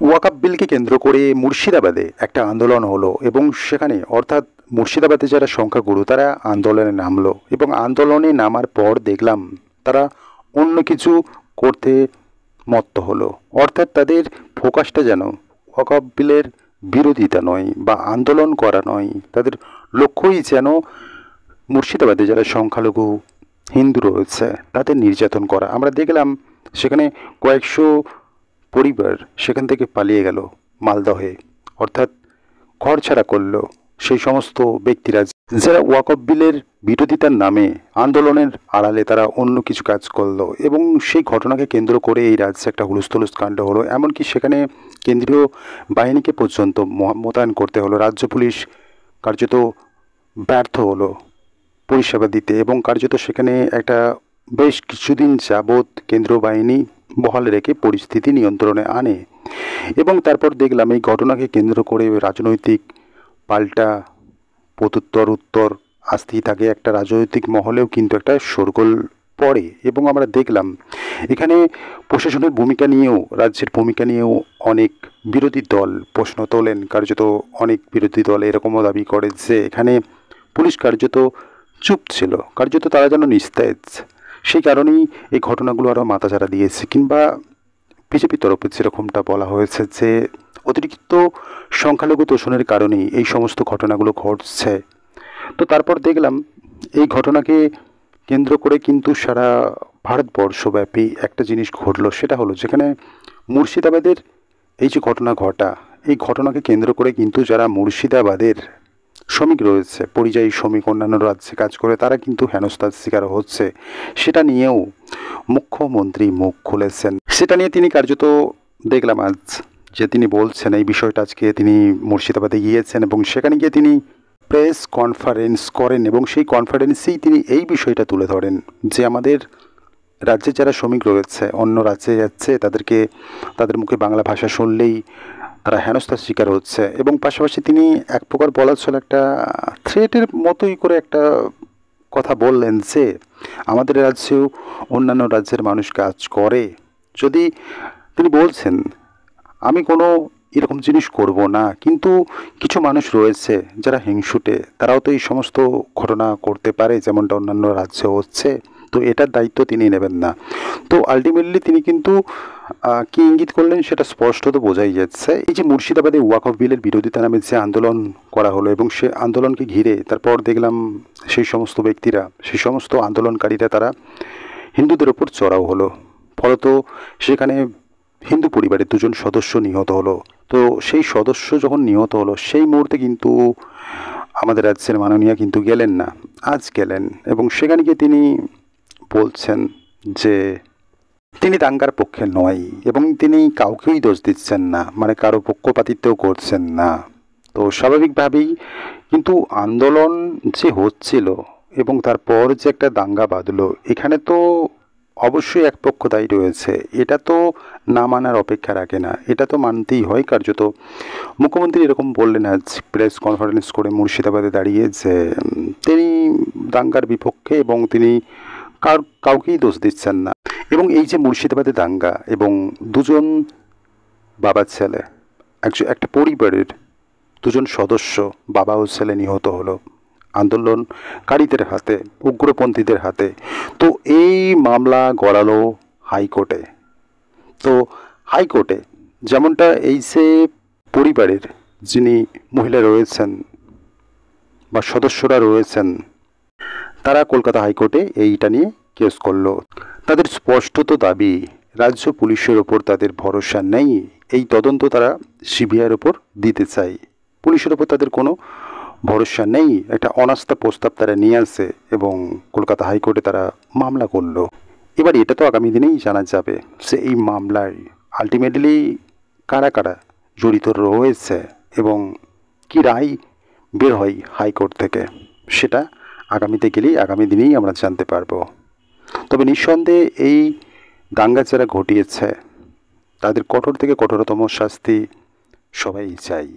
ওয়াকআপ বিলকে কেন্দ্র করে মুর্শিদাবাদে একটা আন্দোলন হলো এবং সেখানে অর্থাৎ মুর্শিদাবাদে যারা সংখ্যাগুরু তারা আন্দোলনে নামলো এবং আন্দোলনে নামার পর দেখলাম তারা অন্য কিছু করতে মত্ত হলো। অর্থাৎ তাদের ফোকাসটা যেন ওয়াকআপ বিলের বিরোধিতা নয় বা আন্দোলন করা নয়, তাদের লক্ষ্যই যেন মুর্শিদাবাদে যারা সংখ্যালঘু হিন্দু রয়েছে তাদের নির্যাতন করা। আমরা দেখলাম সেখানে কয়েকশো পরিবার সেখান থেকে পালিয়ে গেল মালদহে, অর্থাৎ ঘর ছাড়া করলো সেই সমস্ত ব্যক্তিরা যারা ওয়াকআপ বিলের বিরোধিতার নামে আন্দোলনের আড়ালে তারা অন্য কিছু কাজ করলো এবং সেই ঘটনাকে কেন্দ্র করে এই রাজ্যে একটা হুলস্থুলুস কাণ্ড হলো। এমনকি সেখানে কেন্দ্রীয় বাহিনীকে পর্যন্ত মোতায়েন করতে হলো। রাজ্য পুলিশ কার্যত ব্যর্থ হলো পরিষেবা দিতে এবং কার্যত সেখানে একটা বেশ কিছুদিন যাবৎ কেন্দ্রীয় বাহিনী বহাল রেখে পরিস্থিতি নিয়ন্ত্রণে আনে এবং তারপর দেখলাম এই ঘটনাকে কেন্দ্র করে রাজনৈতিক পাল্টা প্রত্যুত্তর উত্তর আসতেই থাকে। একটা রাজনৈতিক মহলেও কিন্তু একটা শোরগোল পড়ে এবং আমরা দেখলাম এখানে প্রশাসনের ভূমিকা নিয়েও রাজ্যের ভূমিকা নিয়েও অনেক বিরোধী দল প্রশ্ন তোলেন। কার্যত অনেক বিরোধী দল এরকমও দাবি করে যে এখানে পুলিশ কার্যত চুপ ছিল, কার্যত তারা যেন নিস্তেজ। সেই কারণেই এই ঘটনাগুলো আরও মাথাচাড়া দিয়েছে, কিংবা বিজেপির তরফে যেরকমটা বলা হয়েছে যে অতিরিক্ত সংখ্যালঘু তোষণের কারণেই এই সমস্ত ঘটনাগুলো ঘটছে। তো তারপর দেখলাম এই ঘটনাকে কেন্দ্র করে কিন্তু সারা ভারতবর্ষব্যাপী একটা জিনিস ঘটলো, সেটা হলো যেখানে মুর্শিদাবাদের এই যে ঘটনা ঘটা, এই ঘটনাকে কেন্দ্র করে কিন্তু যারা মুর্শিদাবাদের শ্রমিক রয়েছে, পরিযায়ী শ্রমিক অন্যান্য রাজ্যে কাজ করে, তারা কিন্তু হেনস্থার শিকার হচ্ছে। সেটা নিয়েও মুখ্যমন্ত্রী মুখ খুলেছেন। সেটা নিয়ে তিনি কার্যত দেখলাম আজ যে তিনি বলছেন এই বিষয়টা। আজকে তিনি মুর্শিদাবাদে গিয়েছেন এবং সেখানে গিয়ে তিনি প্রেস কনফারেন্স করেন এবং সেই কনফারেন্সেই তিনি এই বিষয়টা তুলে ধরেন যে আমাদের রাজ্যে যারা শ্রমিক রয়েছে অন্য রাজ্যে যাচ্ছে, তাদের মুখে বাংলা ভাষা শুনলেই তারা হেনস্থার শিকার হচ্ছে এবং পাশাপাশি তিনি এক প্রকার বলা চলে একটা থ্রেটের মতোই করে একটা কথা বললেন যে আমাদের রাজ্যেও অন্যান্য রাজ্যের মানুষ কাজ করে। যদি তিনি বলছেন আমি কোনো এরকম জিনিস করব না, কিন্তু কিছু মানুষ রয়েছে যারা হিংসুটে, তারাও তো এই সমস্ত ঘটনা করতে পারে যেমনটা অন্যান্য রাজ্যে হচ্ছে, তো এটার দায়িত্ব তিনি নেবেন না। তো আলটিমেটলি তিনি কিন্তু কী ইঙ্গিত করলেন সেটা স্পষ্টত বোঝাই যাচ্ছে। এই যে মুর্শিদাবাদে ওয়াকআপ বিলের বিরোধিতা নামে যে আন্দোলন করা হলো এবং সে আন্দোলনকে ঘিরে তারপর দেখলাম সেই সমস্ত ব্যক্তিরা, সেই সমস্ত আন্দোলনকারীরা তারা হিন্দুদের ওপর চড়াও হলো। ফলত সেখানে হিন্দু পরিবারের দুজন সদস্য নিহত হলো। তো সেই সদস্য যখন নিহত হলো সেই মুহূর্তে কিন্তু আমাদের রাজ্যের মাননীয়া কিন্তু গেলেন না, আজ গেলেন এবং সেখানে গিয়ে তিনি বলছেন যে তিনি দাঙ্গার পক্ষে নয় এবং তিনি কাউকেই দোষ দিচ্ছেন না, মানে কারো পক্ষপাতিত্বও করছেন না। তো স্বাভাবিকভাবেই কিন্তু আন্দোলন যে হচ্ছিল এবং তারপর যে একটা দাঙ্গা বাঁধলো, এখানে তো অবশ্যই এক পক্ষ দায়ী রয়েছে। এটা তো না মানার অপেক্ষা রাখে না, এটা তো মানতেই হয়। কার্যত মুখ্যমন্ত্রী এরকম বললেন আজ প্রেস কনফারেন্স করে মুর্শিদাবাদে দাঁড়িয়ে যে তিনি দাঙ্গার বিপক্ষে এবং তিনি কাউকেই দোষ দিচ্ছেন না। এবং এই যে মুর্শিদাবাদে দাঙ্গা এবং দুজন বাবা ছেলে, একটা পরিবারের দুজন সদস্য বাবা ও ছেলে নিহত হলো আন্দোলনকারীদের হাতে, উগ্রপন্থীদের হাতে। তো এই মামলা গড়ালো হাইকোর্টে। তো হাইকোর্টে যেমনটা এই যে পরিবারের যিনি মহিলা রয়েছেন বা সদস্যরা রয়েছেন, তারা কলকাতা হাইকোর্টে এইটা নিয়ে কেস করলো। তাদের স্পষ্টত দাবি রাজ্য পুলিশের ওপর তাদের ভরসা নেই, এই তদন্ত তারা সিবিআইয়ের ওপর দিতে চায়। পুলিশের ওপর তাদের কোনো ভরসা নেই, একটা অনাস্থা প্রস্তাব তারা নিয়ে আসে এবং কলকাতা হাইকোর্টে তারা মামলা করলো। এবার এটা তো আগামী দিনেই জানা যাবে যে এই মামলায় আলটিমেটলি কারা কারা জড়িত রয়েছে এবং কী রায় বের হয় হাইকোর্ট থেকে, সেটা আগামী দিনেই আমরা জানতে পারবো। তবে নিঃসন্দেহে এই দাঙ্গা যারা ঘটিয়েছে তাদের কঠোর থেকে কঠোরতম শাস্তি সবাই চাই।